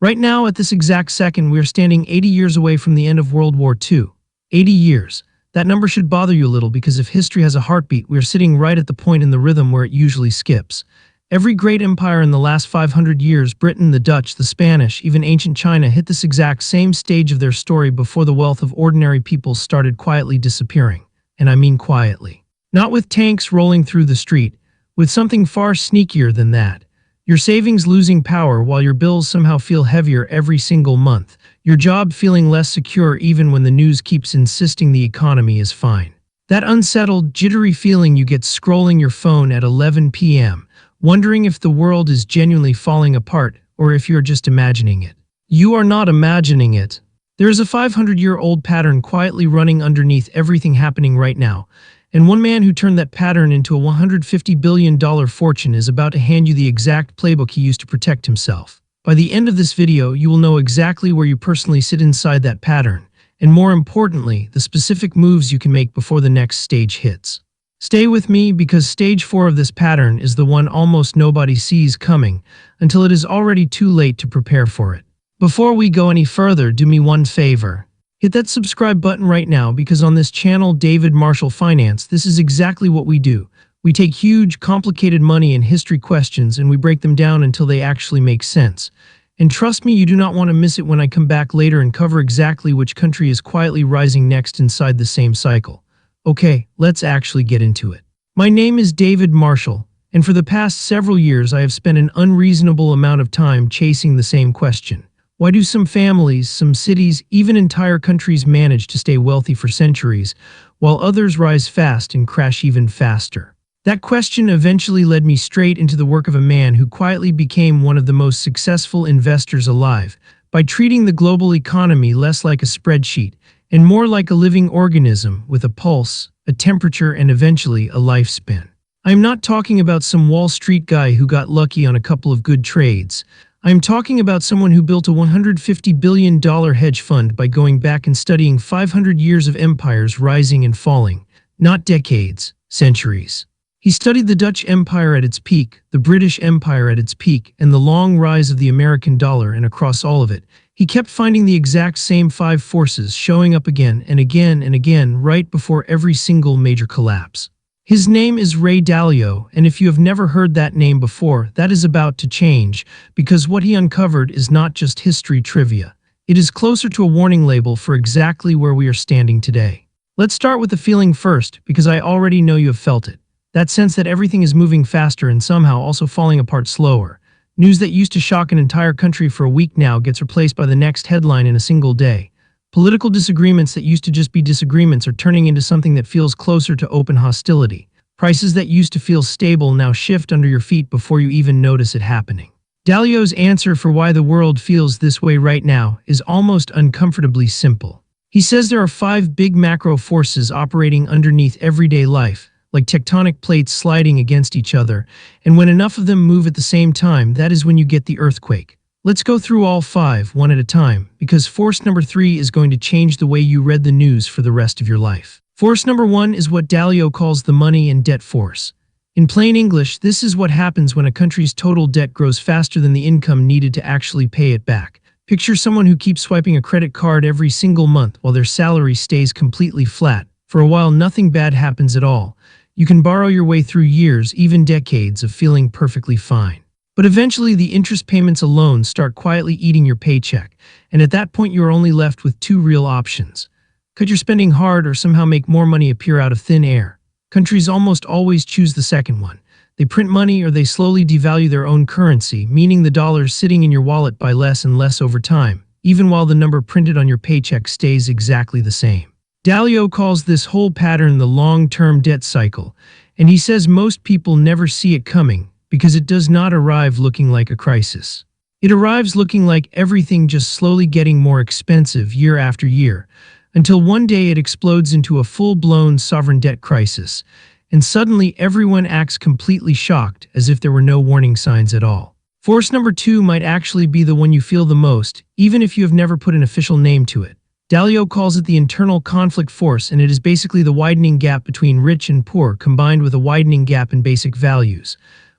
Right now, at this exact second, we are standing 80 years away from the end of World War II. 80 years. That number should bother you a little because if history has a heartbeat, we are sitting right at the point in the rhythm where it usually skips. Every great empire in the last 500 years, Britain, the Dutch, the Spanish, even ancient China, hit this exact same stage of their story before the wealth of ordinary people started quietly disappearing. And I mean quietly. Not with tanks rolling through the street, with something far sneakier than that. Your savings losing power while your bills somehow feel heavier every single month. Your job feeling less secure even when the news keeps insisting the economy is fine. That unsettled, jittery feeling you get scrolling your phone at 11 p.m., wondering if the world is genuinely falling apart or if you're just imagining it. You are not imagining it. There is a 500-year-old pattern quietly running underneath everything happening right now. And one man who turned that pattern into a $150 billion fortune is about to hand you the exact playbook he used to protect himself. By the end of this video, you will know exactly where you personally sit inside that pattern, and more importantly, the specific moves you can make before the next stage hits. Stay with me because stage 4 of this pattern is the one almost nobody sees coming until it is already too late to prepare for it. Before we go any further, do me one favor. Hit that subscribe button right now because on this channel, David Marshall Finance, this is exactly what we do. We take huge, complicated money and history questions and we break them down until they actually make sense. And trust me, you do not want to miss it when I come back later and cover exactly which country is quietly rising next inside the same cycle. Okay, let's actually get into it. My name is David Marshall, and for the past several years I have spent an unreasonable amount of time chasing the same question. Why do some families, some cities, even entire countries manage to stay wealthy for centuries, while others rise fast and crash even faster? That question eventually led me straight into the work of a man who quietly became one of the most successful investors alive, by treating the global economy less like a spreadsheet, and more like a living organism with a pulse, a temperature, and eventually a lifespan. I'm not talking about some Wall Street guy who got lucky on a couple of good trades. I'm talking about someone who built a $150 billion hedge fund by going back and studying 500 years of empires rising and falling, not decades, centuries. He studied the Dutch Empire at its peak, the British Empire at its peak, and the long rise of the American dollar, and across all of it, he kept finding the exact same 5 forces showing up again and again and again right before every single major collapse. His name is Ray Dalio, and if you have never heard that name before, that is about to change, because what he uncovered is not just history trivia. It is closer to a warning label for exactly where we are standing today. Let's start with the feeling first, because I already know you have felt it. That sense that everything is moving faster and somehow also falling apart slower. News that used to shock an entire country for a week now gets replaced by the next headline in a single day. Political disagreements that used to just be disagreements are turning into something that feels closer to open hostility. Prices that used to feel stable now shift under your feet before you even notice it happening. Dalio's answer for why the world feels this way right now is almost uncomfortably simple. He says there are 5 big macro forces operating underneath everyday life, like tectonic plates sliding against each other, and when enough of them move at the same time, that is when you get the earthquake. Let's go through all 5, one at a time, because force number 3 is going to change the way you read the news for the rest of your life. Force number 1 is what Dalio calls the money and debt force. In plain English, this is what happens when a country's total debt grows faster than the income needed to actually pay it back. Picture someone who keeps swiping a credit card every single month while their salary stays completely flat. For a while, nothing bad happens at all. You can borrow your way through years, even decades, of feeling perfectly fine. But eventually, the interest payments alone start quietly eating your paycheck, and at that point you are only left with 2 real options. Cut your spending hard or somehow make more money appear out of thin air. Countries almost always choose the second one. They print money or they slowly devalue their own currency, meaning the dollar sitting in your wallet by less and less over time, even while the number printed on your paycheck stays exactly the same. Dalio calls this whole pattern the long-term debt cycle, and he says most people never see it coming, because it does not arrive looking like a crisis. It arrives looking like everything just slowly getting more expensive year after year, until one day it explodes into a full-blown sovereign debt crisis, and suddenly everyone acts completely shocked as if there were no warning signs at all. Force number 2 might actually be the one you feel the most, even if you have never put an official name to it. Dalio calls it the internal conflict force, and it is basically the widening gap between rich and poor combined with a widening gap in basic values.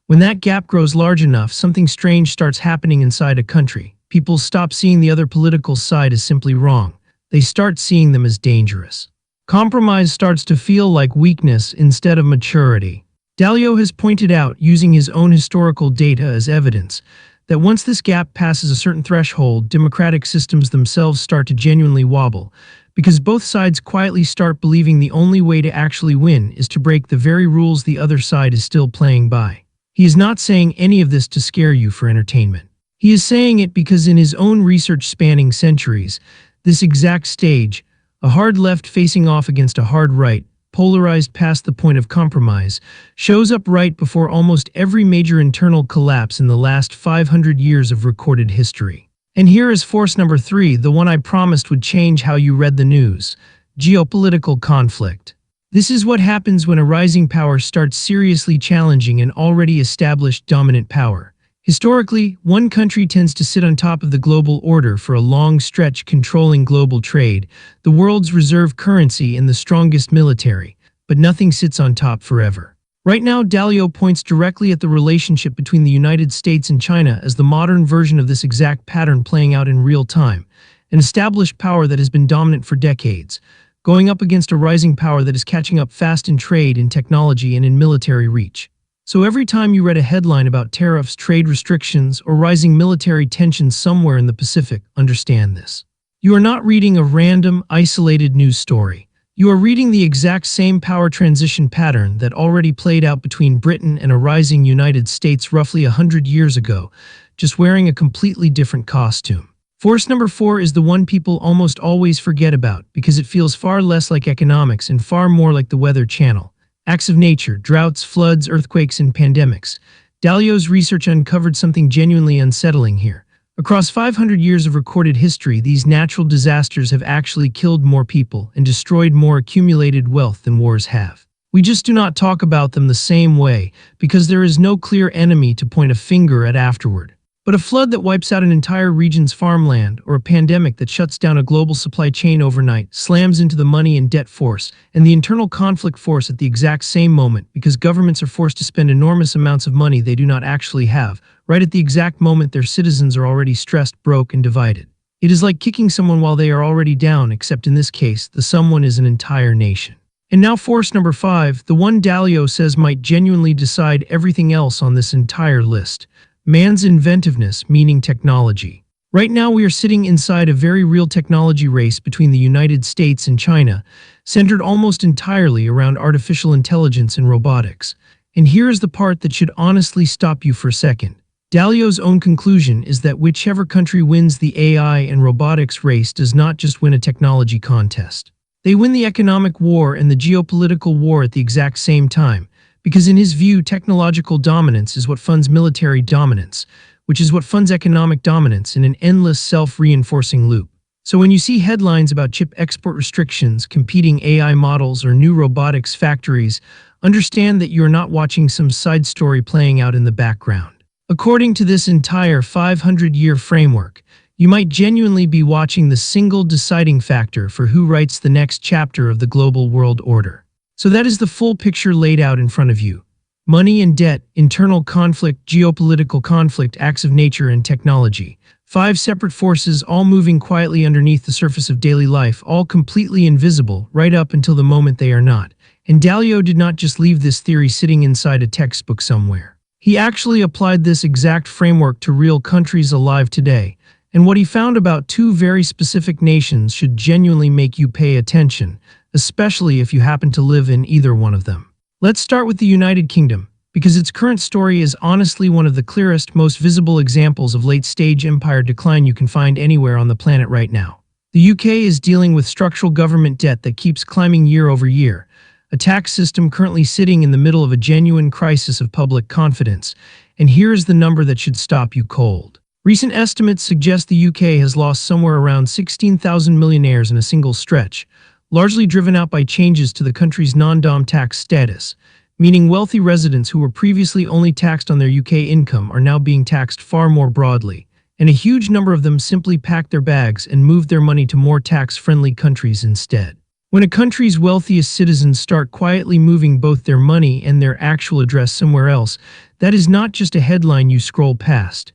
When that gap grows large enough, something strange starts happening inside a country. people stop seeing the other political side as simply wrong. They start seeing them as dangerous. Compromise starts to feel like weakness instead of maturity. Dalio has pointed out, using his own historical data as evidence, that once this gap passes a certain threshold, democratic systems themselves start to genuinely wobble, because both sides quietly start believing the only way to actually win is to break the very rules the other side is still playing by. He is not saying any of this to scare you for entertainment. He is saying it because in his own research spanning centuries, this exact stage, a hard left facing off against a hard right, polarized past the point of compromise, shows up right before almost every major internal collapse in the last 500 years of recorded history. And here is force number 3, the one I promised would change how you read the news: geopolitical conflict. This is what happens when a rising power starts seriously challenging an already established dominant power. Historically, one country tends to sit on top of the global order for a long stretch, controlling global trade, the world's reserve currency, and the strongest military, but nothing sits on top forever. Right now, Dalio points directly at the relationship between the United States and China as the modern version of this exact pattern playing out in real time, an established power that has been dominant for decades, going up against a rising power that is catching up fast in trade, in technology, and in military reach. So every time you read a headline about tariffs, trade restrictions, or rising military tensions somewhere in the Pacific, understand this. You are not reading a random, isolated news story. You are reading the exact same power transition pattern that already played out between Britain and a rising United States roughly 100 years ago, just wearing a completely different costume. Force number 4 is the one people almost always forget about because it feels far less like economics and far more like the Weather Channel. Acts of nature, droughts, floods, earthquakes, and pandemics. Dalio's research uncovered something genuinely unsettling here. Across 500 years of recorded history, these natural disasters have actually killed more people and destroyed more accumulated wealth than wars have. We just do not talk about them the same way because there is no clear enemy to point a finger at afterward. But a flood that wipes out an entire region's farmland, or a pandemic that shuts down a global supply chain overnight, slams into the money and debt force and the internal conflict force at the exact same moment, because governments are forced to spend enormous amounts of money they do not actually have, right at the exact moment their citizens are already stressed, broke, and divided. It is like kicking someone while they are already down, except in this case, the someone is an entire nation. And now force number 5, the one Dalio says might genuinely decide everything else on this entire list. Man's inventiveness, meaning technology. Right now we are sitting inside a very real technology race between the United States and China, centered almost entirely around artificial intelligence and robotics. And here is the part that should honestly stop you for a second. Dalio's own conclusion is that whichever country wins the AI and robotics race does not just win a technology contest. They win the economic war and the geopolitical war at the exact same time. Because in his view, technological dominance is what funds military dominance, which is what funds economic dominance in an endless self-reinforcing loop. So when you see headlines about chip export restrictions, competing AI models, or new robotics factories, understand that you're not watching some side story playing out in the background. According to this entire 500-year framework, you might genuinely be watching the single deciding factor for who writes the next chapter of the global world order. So that is the full picture laid out in front of you. Money and debt, internal conflict, geopolitical conflict, acts of nature, and technology. 5 separate forces all moving quietly underneath the surface of daily life, all completely invisible right up until the moment they are not. And Dalio did not just leave this theory sitting inside a textbook somewhere. He actually applied this exact framework to real countries alive today. And what he found about 2 very specific nations should genuinely make you pay attention, especially if you happen to live in either one of them. Let's start with the United Kingdom, because its current story is honestly one of the clearest, most visible examples of late-stage empire decline you can find anywhere on the planet right now. The UK is dealing with structural government debt that keeps climbing year over year, a tax system currently sitting in the middle of a genuine crisis of public confidence, and here is the number that should stop you cold. Recent estimates suggest the UK has lost somewhere around 16,000 millionaires in a single stretch, largely driven out by changes to the country's non-dom tax status, meaning wealthy residents who were previously only taxed on their UK income are now being taxed far more broadly, and a huge number of them simply packed their bags and moved their money to more tax-friendly countries instead. When a country's wealthiest citizens start quietly moving both their money and their actual address somewhere else, that is not just a headline you scroll past.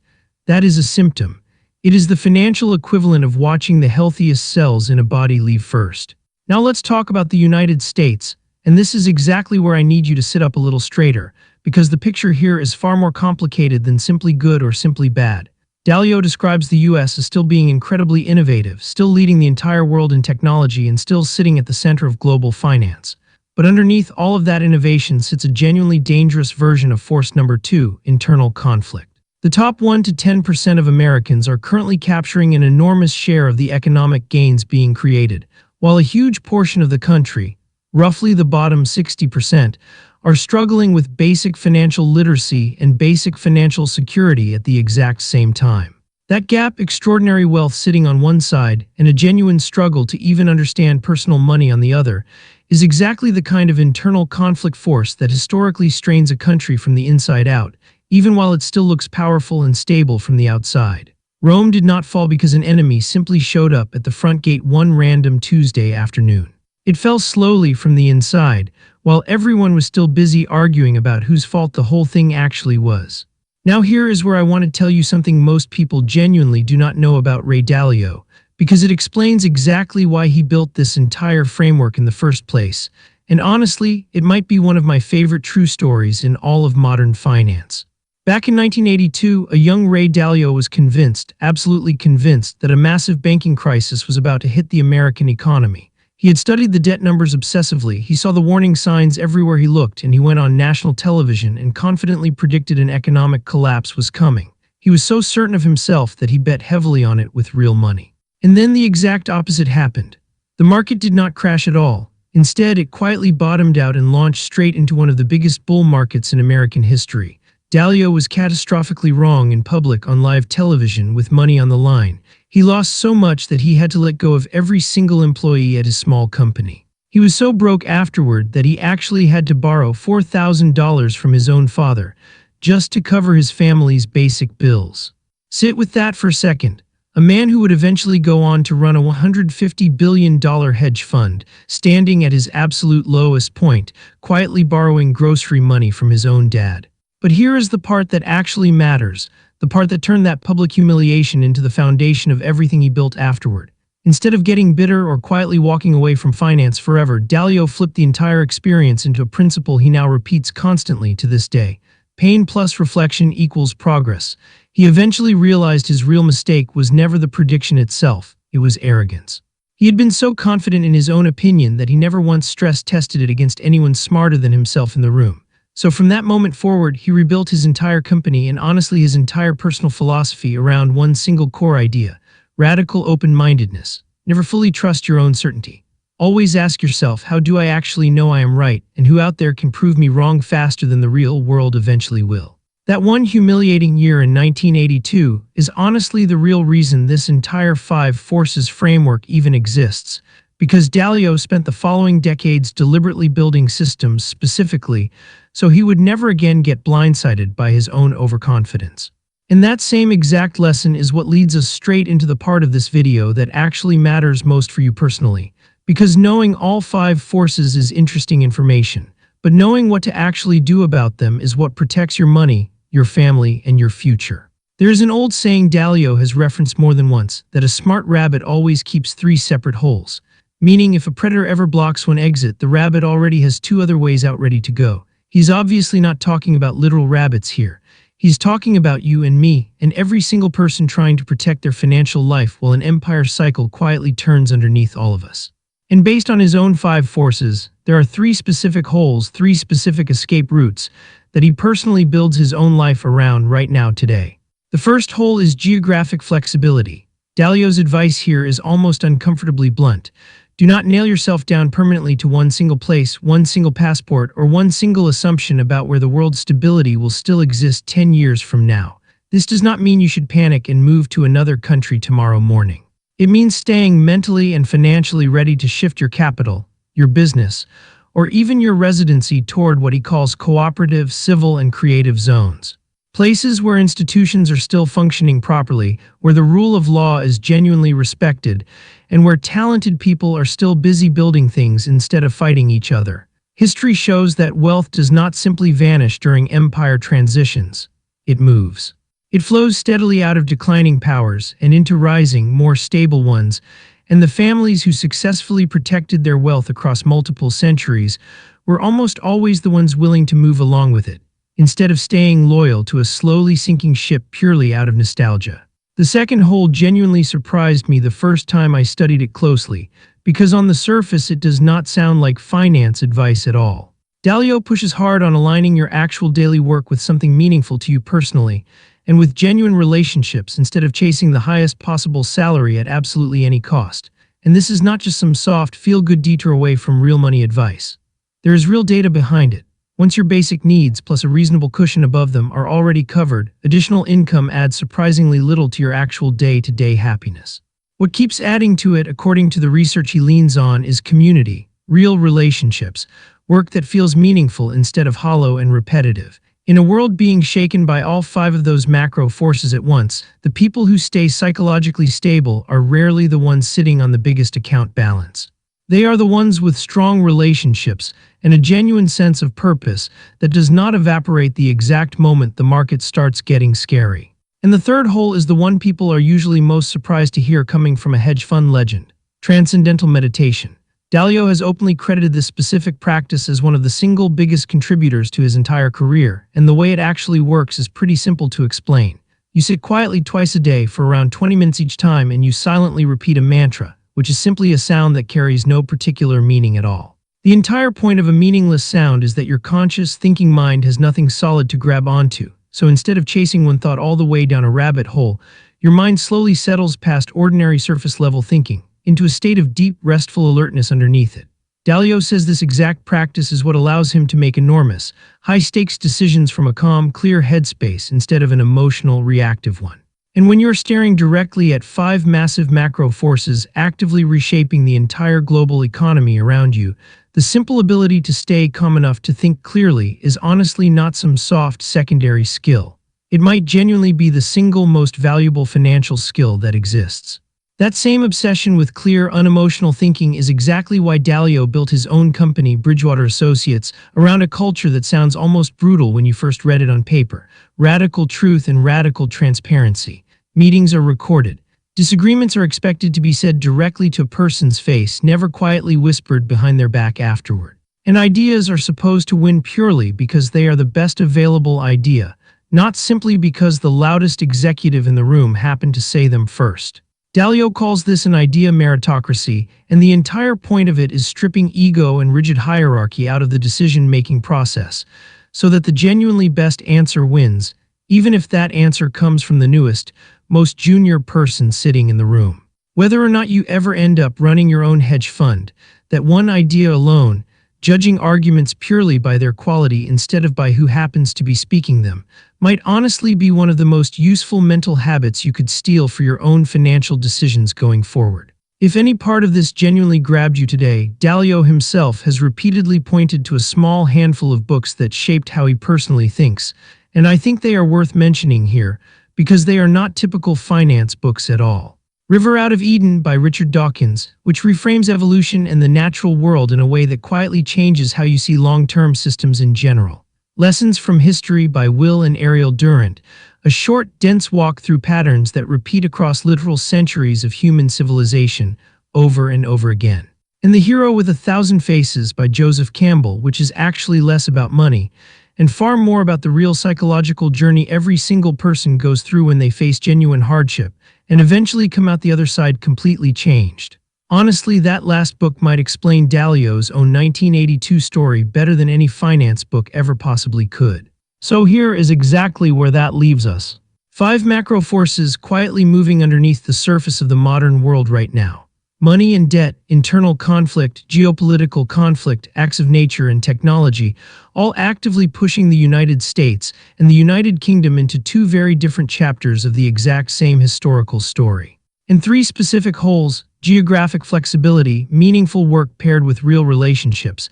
That is a symptom. It is the financial equivalent of watching the healthiest cells in a body leave first. Now let's talk about the United States, and this is exactly where I need you to sit up a little straighter, because the picture here is far more complicated than simply good or simply bad. Dalio describes the US as still being incredibly innovative, still leading the entire world in technology, and still sitting at the center of global finance. But underneath all of that innovation sits a genuinely dangerous version of force number 2, internal conflict. The top 1 to 10% of Americans are currently capturing an enormous share of the economic gains being created, while a huge portion of the country, roughly the bottom 60%, are struggling with basic financial literacy and basic financial security at the exact same time. That gap, extraordinary wealth sitting on one side and a genuine struggle to even understand personal money on the other, is exactly the kind of internal conflict force that historically strains a country from the inside out, even while it still looks powerful and stable from the outside. Rome did not fall because an enemy simply showed up at the front gate one random Tuesday afternoon. It fell slowly from the inside, while everyone was still busy arguing about whose fault the whole thing actually was. Now here is where I want to tell you something most people genuinely do not know about Ray Dalio, because it explains exactly why he built this entire framework in the first place, and honestly, it might be one of my favorite true stories in all of modern finance. Back in 1982, a young Ray Dalio was convinced, absolutely convinced, that a massive banking crisis was about to hit the American economy. He had studied the debt numbers obsessively, he saw the warning signs everywhere he looked, and he went on national television and confidently predicted an economic collapse was coming. He was so certain of himself that he bet heavily on it with real money. And then the exact opposite happened. The market did not crash at all. Instead, it quietly bottomed out and launched straight into one of the biggest bull markets in American history. Dalio was catastrophically wrong in public on live television with money on the line. He lost so much that he had to let go of every single employee at his small company. He was so broke afterward that he actually had to borrow $4,000 from his own father just to cover his family's basic bills. Sit with that for a second. A man who would eventually go on to run a $150 billion hedge fund, standing at his absolute lowest point, quietly borrowing grocery money from his own dad. But here is the part that actually matters, the part that turned that public humiliation into the foundation of everything he built afterward. Instead of getting bitter or quietly walking away from finance forever, Dalio flipped the entire experience into a principle he now repeats constantly to this day. Pain plus reflection equals progress. He eventually realized his real mistake was never the prediction itself, it was arrogance. He had been so confident in his own opinion that he never once stress-tested it against anyone smarter than himself in the room. So from that moment forward, he rebuilt his entire company and honestly his entire personal philosophy around one single core idea: radical open-mindedness. Never fully trust your own certainty. Always ask yourself, how do I actually know I am right, and who out there can prove me wrong faster than the real world eventually will? That one humiliating year in 1982 is honestly the real reason this entire 5 forces framework even exists, because Dalio spent the following decades deliberately building systems specifically so he would never again get blindsided by his own overconfidence. And that same exact lesson is what leads us straight into the part of this video that actually matters most for you personally, because knowing all 5 forces is interesting information, but knowing what to actually do about them is what protects your money, your family, and your future. There is an old saying Dalio has referenced more than once, that a smart rabbit always keeps 3 separate holes, meaning if a predator ever blocks one exit, the rabbit already has 2 other ways out ready to go. He's obviously not talking about literal rabbits here. He's talking about you and me, and every single person trying to protect their financial life while an empire cycle quietly turns underneath all of us. And based on his own 5 forces, there are 3 specific holes, 3 specific escape routes that he personally builds his own life around right now today. The first hole is geographic flexibility. Dalio's advice here is almost uncomfortably blunt. Do not nail yourself down permanently to one single place, one single passport, or one single assumption about where the world's stability will still exist 10 years from now. This does not mean you should panic and move to another country tomorrow morning. It means staying mentally and financially ready to shift your capital, your business, or even your residency toward what he calls cooperative, civil, and creative zones. Places where institutions are still functioning properly, where the rule of law is genuinely respected, and where talented people are still busy building things instead of fighting each other. History shows that wealth does not simply vanish during empire transitions. It moves. It flows steadily out of declining powers and into rising, more stable ones, and the families who successfully protected their wealth across multiple centuries were almost always the ones willing to move along with it, instead of staying loyal to a slowly sinking ship purely out of nostalgia. The second hole genuinely surprised me the first time I studied it closely, because on the surface it does not sound like finance advice at all. Dalio pushes hard on aligning your actual daily work with something meaningful to you personally, and with genuine relationships instead of chasing the highest possible salary at absolutely any cost. And this is not just some soft, feel-good detour away from real money advice. There is real data behind it. Once your basic needs plus a reasonable cushion above them are already covered, additional income adds surprisingly little to your actual day-to-day happiness. What keeps adding to it, according to the research he leans on, is community, real relationships, work that feels meaningful instead of hollow and repetitive. In a world being shaken by all five of those macro forces at once, the people who stay psychologically stable are rarely the ones sitting on the biggest account balance. They are the ones with strong relationships and a genuine sense of purpose that does not evaporate the exact moment the market starts getting scary. And the third hole is the one people are usually most surprised to hear coming from a hedge fund legend: transcendental meditation. Dalio has openly credited this specific practice as one of the single biggest contributors to his entire career, and the way it actually works is pretty simple to explain. You sit quietly twice a day for around 20 minutes each time, and you silently repeat a mantra, which is simply a sound that carries no particular meaning at all. The entire point of a meaningless sound is that your conscious, thinking mind has nothing solid to grab onto, so instead of chasing one thought all the way down a rabbit hole, your mind slowly settles past ordinary surface-level thinking, into a state of deep, restful alertness underneath it. Dalio says this exact practice is what allows him to make enormous, high-stakes decisions from a calm, clear headspace instead of an emotional, reactive one. And when you're staring directly at five massive macro forces actively reshaping the entire global economy around you, the simple ability to stay calm enough to think clearly is honestly not some soft secondary skill. It might genuinely be the single most valuable financial skill that exists. That same obsession with clear, unemotional thinking is exactly why Dalio built his own company, Bridgewater Associates, around a culture that sounds almost brutal when you first read it on paper: radical truth and radical transparency. Meetings are recorded. Disagreements are expected to be said directly to a person's face, never quietly whispered behind their back afterward. And ideas are supposed to win purely because they are the best available idea, not simply because the loudest executive in the room happened to say them first. Dalio calls this an idea meritocracy, and the entire point of it is stripping ego and rigid hierarchy out of the decision-making process, so that the genuinely best answer wins, even if that answer comes from the newest, most junior person sitting in the room. Whether or not you ever end up running your own hedge fund, that one idea alone, judging arguments purely by their quality instead of by who happens to be speaking them, might honestly be one of the most useful mental habits you could steal for your own financial decisions going forward. If any part of this genuinely grabbed you today, Dalio himself has repeatedly pointed to a small handful of books that shaped how he personally thinks, and I think they are worth mentioning here, because they are not typical finance books at all. River Out of Eden by Richard Dawkins, which reframes evolution and the natural world in a way that quietly changes how you see long-term systems in general. Lessons from History by Will and Ariel Durant, a short, dense walk through patterns that repeat across literal centuries of human civilization, over and over again. And The Hero with a Thousand Faces by Joseph Campbell, which is actually less about money, and far more about the real psychological journey every single person goes through when they face genuine hardship, and eventually come out the other side completely changed. Honestly, that last book might explain Dalio's own 1982 story better than any finance book ever possibly could. So here is exactly where that leaves us. 5 macro forces quietly moving underneath the surface of the modern world right now. Money and debt, internal conflict, geopolitical conflict, acts of nature and technology, all actively pushing the United States and the United Kingdom into 2 very different chapters of the exact same historical story. And 3 specific holes: geographic flexibility, meaningful work paired with real relationships,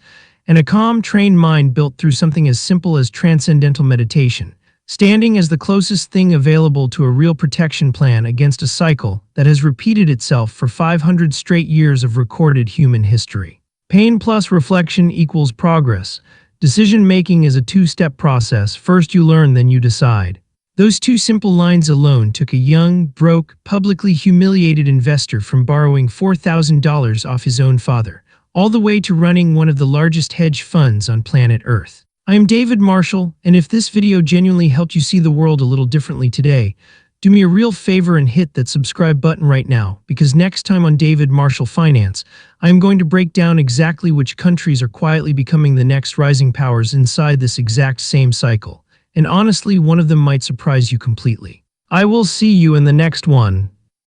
and a calm, trained mind built through something as simple as transcendental meditation, standing as the closest thing available to a real protection plan against a cycle that has repeated itself for 500 straight years of recorded human history. Pain plus reflection equals progress. Decision-making is a 2-step process. First you learn, then you decide. Those two simple lines alone took a young, broke, publicly humiliated investor from borrowing $4,000 off his own father, all the way to running one of the largest hedge funds on planet Earth. I am David Marshall, and if this video genuinely helped you see the world a little differently today, do me a real favor and hit that subscribe button right now, because next time on David Marshall Finance, I am going to break down exactly which countries are quietly becoming the next rising powers inside this exact same cycle. And honestly, one of them might surprise you completely. I will see you in the next one.